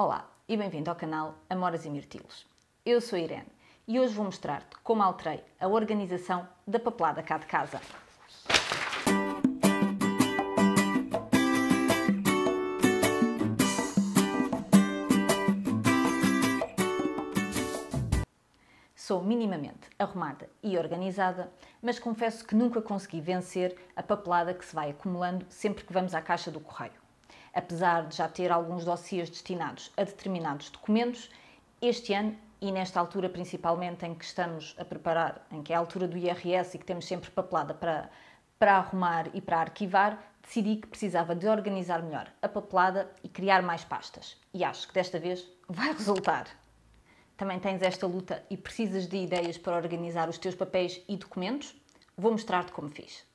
Olá e bem-vindo ao canal Amoras e Mirtilos. Eu sou a Irene e hoje vou mostrar-te como alterei a organização da papelada cá de casa. Sou minimamente arrumada e organizada, mas confesso que nunca consegui vencer a papelada que se vai acumulando sempre que vamos à caixa do correio. Apesar de já ter alguns dossiês destinados a determinados documentos, este ano, e nesta altura principalmente em que estamos a preparar, em que é a altura do IRS e que temos sempre papelada para arrumar e para arquivar, decidi que precisava de organizar melhor a papelada e criar mais pastas. E acho que desta vez vai resultar. Também tens esta luta e precisas de ideias para organizar os teus papéis e documentos? Vou mostrar-te como fiz.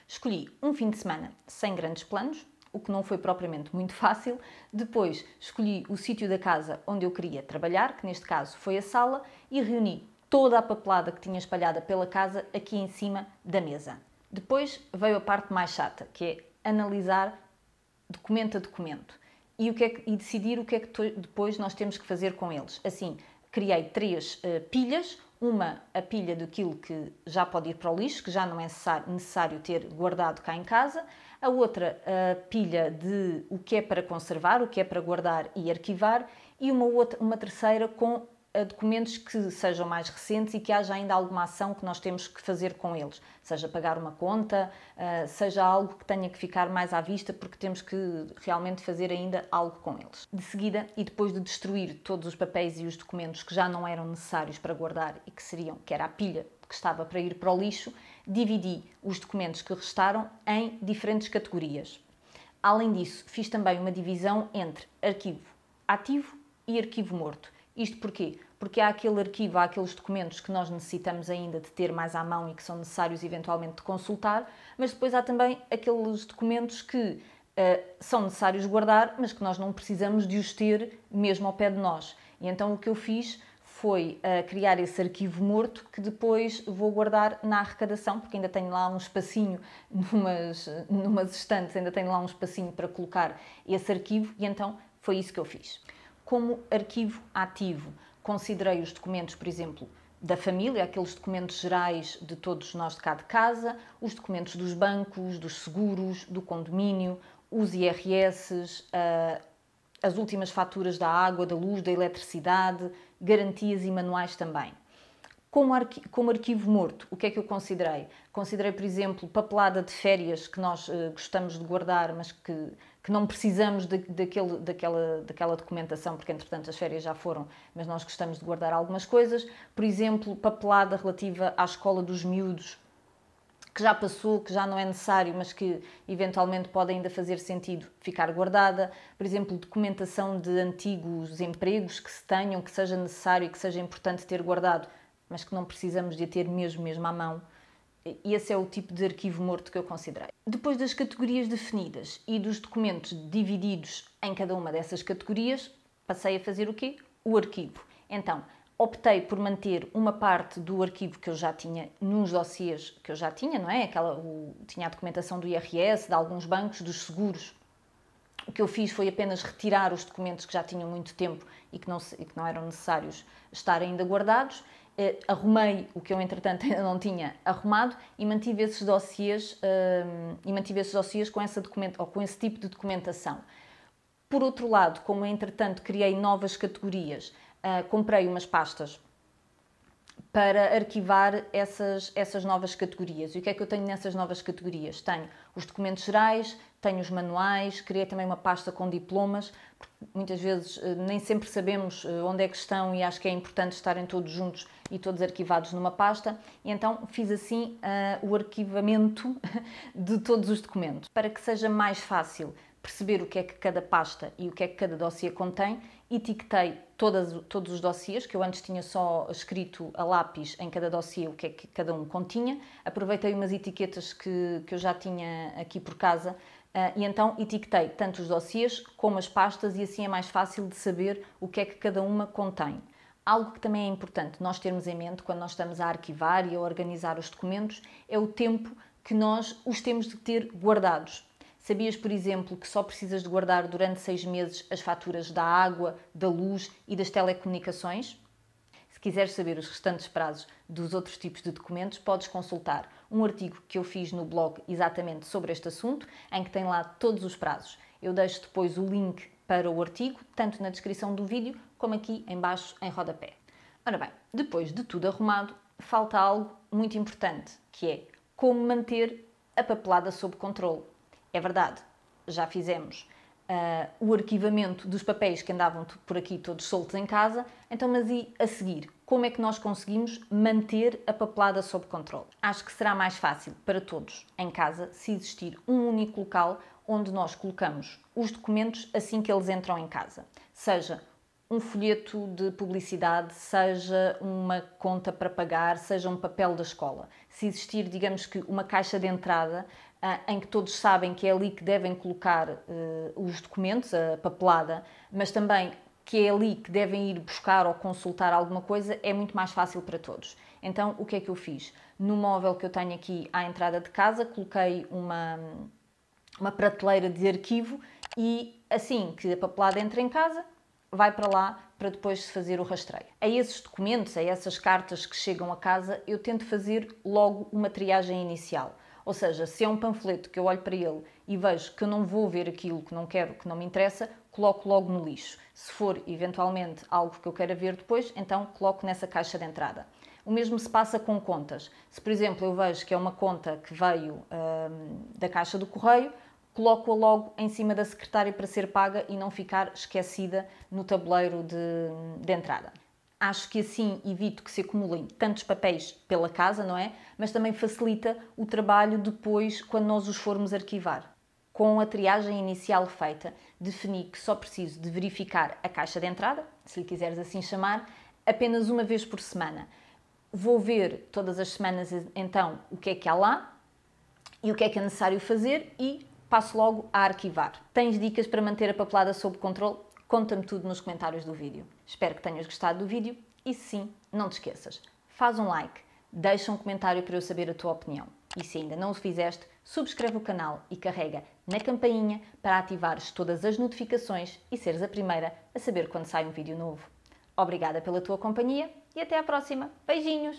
Escolhi um fim de semana sem grandes planos, o que não foi propriamente muito fácil. Depois escolhi o sítio da casa onde eu queria trabalhar, que neste caso foi a sala, e reuni toda a papelada que tinha espalhada pela casa aqui em cima da mesa. Depois veio a parte mais chata, que é analisar documento a documento e decidir o que é que depois nós temos que fazer com eles. Assim, criei 3 pilhas, uma a pilha daquilo que já pode ir para o lixo, que já não é necessário ter guardado cá em casa, a outra a pilha de o que é para conservar, o que é para guardar e arquivar, e uma terceira com documentos que sejam mais recentes e que haja ainda alguma ação que nós temos que fazer com eles, seja pagar uma conta, seja algo que tenha que ficar mais à vista porque temos que realmente fazer ainda algo com eles. De seguida, e depois de destruir todos os papéis e os documentos que já não eram necessários para guardar e que era a pilha que estava para ir para o lixo, dividi os documentos que restaram em diferentes categorias. Além disso, fiz também uma divisão entre arquivo ativo e arquivo morto. Isto porquê? Porque há aquele arquivo, há aqueles documentos que nós necessitamos ainda de ter mais à mão e que são necessários eventualmente de consultar, mas depois há também aqueles documentos que são necessários guardar, mas que nós não precisamos de os ter mesmo ao pé de nós. E então o que eu fiz foi criar esse arquivo morto que depois vou guardar na arrecadação, porque ainda tenho lá um espacinho, numas estantes, ainda tenho lá um espacinho para colocar esse arquivo e então foi isso que eu fiz. Como arquivo ativo, considerei os documentos, por exemplo, da família, aqueles documentos gerais de todos nós de cá de casa, os documentos dos bancos, dos seguros, do condomínio, os IRS, as últimas faturas da água, da luz, da eletricidade, garantias e manuais também. Como arquivo morto, o que é que eu considerei? Considerei, por exemplo, papelada de férias que nós gostamos de guardar, mas que não precisamos daquela documentação, porque entretanto as férias já foram, mas nós gostamos de guardar algumas coisas. Por exemplo, papelada relativa à escola dos miúdos, que já passou, que já não é necessário, mas que eventualmente pode ainda fazer sentido ficar guardada. Por exemplo, documentação de antigos empregos que se tenham, que seja necessário e que seja importante ter guardado, mas que não precisamos de ter mesmo à mão. E esse é o tipo de arquivo morto que eu considerei. Depois das categorias definidas e dos documentos divididos em cada uma dessas categorias, passei a fazer o quê? O arquivo. Então, optei por manter uma parte do arquivo que eu já tinha nos dossiês que eu já tinha, não é? Tinha a documentação do IRS, de alguns bancos, dos seguros. O que eu fiz foi apenas retirar os documentos que já tinham muito tempo e que não eram necessários estar ainda guardados. Arrumei o que eu, entretanto, ainda não tinha arrumado e mantive esses dossiês, com esse tipo de documentação. Por outro lado, como, entretanto, criei novas categorias, comprei umas pastas para arquivar essas novas categorias. E o que é que eu tenho nessas novas categorias? Tenho os documentos gerais, tenho os manuais, criei também uma pasta com diplomas, porque muitas vezes nem sempre sabemos onde é que estão e acho que é importante estarem todos juntos e todos arquivados numa pasta. E então fiz assim o arquivamento de todos os documentos. Para que seja mais fácil perceber o que é que cada pasta e o que é que cada dossiê contém, etiquetei todos os dossiês, que eu antes tinha só escrito a lápis em cada dossiê o que é que cada um continha. Aproveitei umas etiquetas que eu já tinha aqui por casa e então etiquetei tanto os dossiês como as pastas e assim é mais fácil de saber o que é que cada uma contém. Algo que também é importante nós termos em mente quando nós estamos a arquivar e a organizar os documentos é o tempo que nós os temos de ter guardados. Sabias, por exemplo, que só precisas de guardar durante 6 meses as faturas da água, da luz e das telecomunicações? Se quiseres saber os restantes prazos dos outros tipos de documentos, podes consultar um artigo que eu fiz no blog exatamente sobre este assunto, em que tem lá todos os prazos. Eu deixo depois o link para o artigo, tanto na descrição do vídeo, como aqui em baixo em rodapé. Ora bem, depois de tudo arrumado, falta algo muito importante, que é como manter a papelada sob controle. É verdade, já fizemos o arquivamento dos papéis que andavam por aqui todos soltos em casa, então, mas e a seguir? Como é que nós conseguimos manter a papelada sob controle? Acho que será mais fácil para todos em casa se existir um único local onde nós colocamos os documentos assim que eles entram em casa. Seja um folheto de publicidade, seja uma conta para pagar, seja um papel da escola. Se existir, digamos que, uma caixa de entrada em que todos sabem que é ali que devem colocar os documentos, a papelada, mas também que é ali que devem ir buscar ou consultar alguma coisa, é muito mais fácil para todos. Então, o que é que eu fiz? No móvel que eu tenho aqui à entrada de casa, coloquei uma prateleira de arquivo e assim que a papelada entra em casa, vai para lá para depois se fazer o rastreio. A esses documentos, a essas cartas que chegam a casa, eu tento fazer logo uma triagem inicial. Ou seja, se é um panfleto que eu olho para ele e vejo que eu não vou ver aquilo que não quero, que não me interessa, coloco logo no lixo. Se for eventualmente algo que eu queira ver depois, então coloco nessa caixa de entrada. O mesmo se passa com contas. Se, por exemplo, eu vejo que é uma conta que veio da caixa do correio, coloco-a logo em cima da secretária para ser paga e não ficar esquecida no tabuleiro de entrada. Acho que assim evito que se acumulem tantos papéis pela casa, não é? Mas também facilita o trabalho depois quando nós os formos arquivar. Com a triagem inicial feita, defini que só preciso de verificar a caixa de entrada, se lhe quiseres assim chamar, apenas uma vez por semana. Vou ver todas as semanas então o que é que há lá e o que é necessário fazer e passo logo a arquivar. Tens dicas para manter a papelada sob controle? Conta-me tudo nos comentários do vídeo. Espero que tenhas gostado do vídeo e se sim, não te esqueças, faz um like, deixa um comentário para eu saber a tua opinião. E se ainda não o fizeste, subscreve o canal e carrega na campainha para ativares todas as notificações e seres a primeira a saber quando sai um vídeo novo. Obrigada pela tua companhia e até à próxima. Beijinhos!